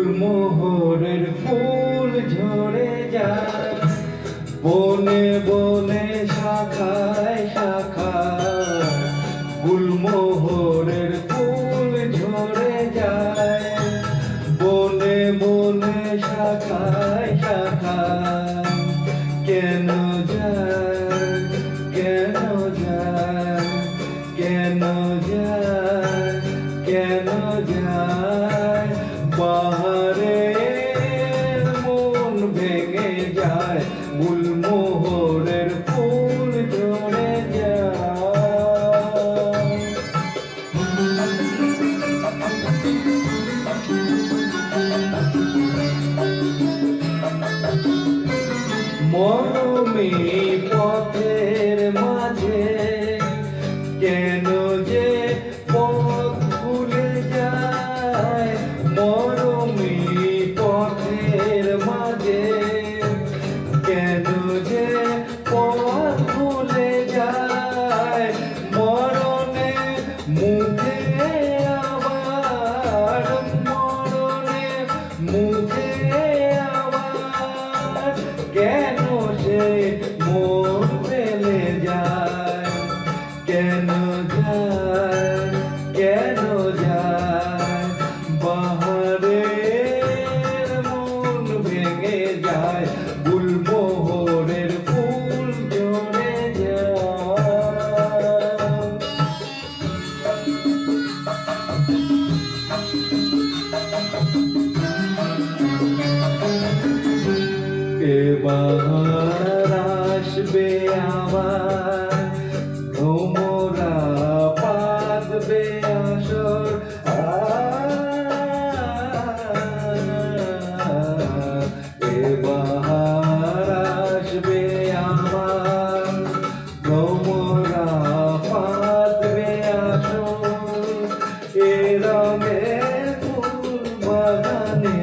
গুলমোহরের ফুল ঝরে যায় বনে বনে শাখায় শাখায়, গুলমোহরের ফুল ঝরে যায় বনে বনে শাখায় শাখায়। কেন যায় কেন যায় কেন যায় কেন যায় বাহারে মন ভেঙে যায়, গুলমোহরের ফুল ঝরে যায়। মরমী পথের মাঝে কেন যে পথ ভুলে যায়, মরমী পথের মাঝে কেন যে পথ ভুলে যায়। মরণে মুখে আবার মরণে মুখে আবার কেন সে মন ফেলে যায়, কেন যায় কেন যায় বাহারে মন ভেঙে যায়, গুলমোহরের ফুল ঝরে যায়। এবার আসবে আবার ভ্রমরা পাতবে আসর, এবার আসবে আমার ভ্রমরা পাতবে আসর। এ রঙের ফুল বাগানে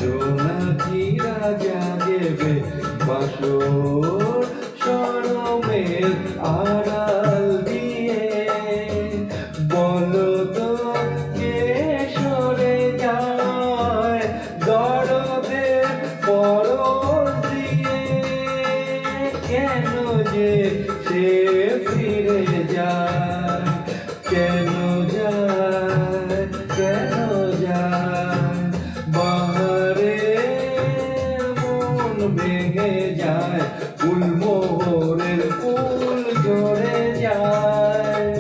জোনাকিরা জাগেবে বাসর, শরমের আড়াল দিয়ে বলো তো কে সরে যায়, দরদের পরশ দিয়ে কেন যে সে ফিরে যায়, কেন যায় কেন যায় বাহারে মন ভেঙে যায়, গুলমোহরের ফুল ঝরে যায়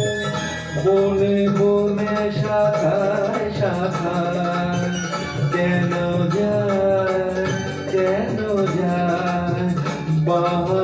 বনে বনে শাখায় শাখায়। কেন যায় কেন যায় বাহারে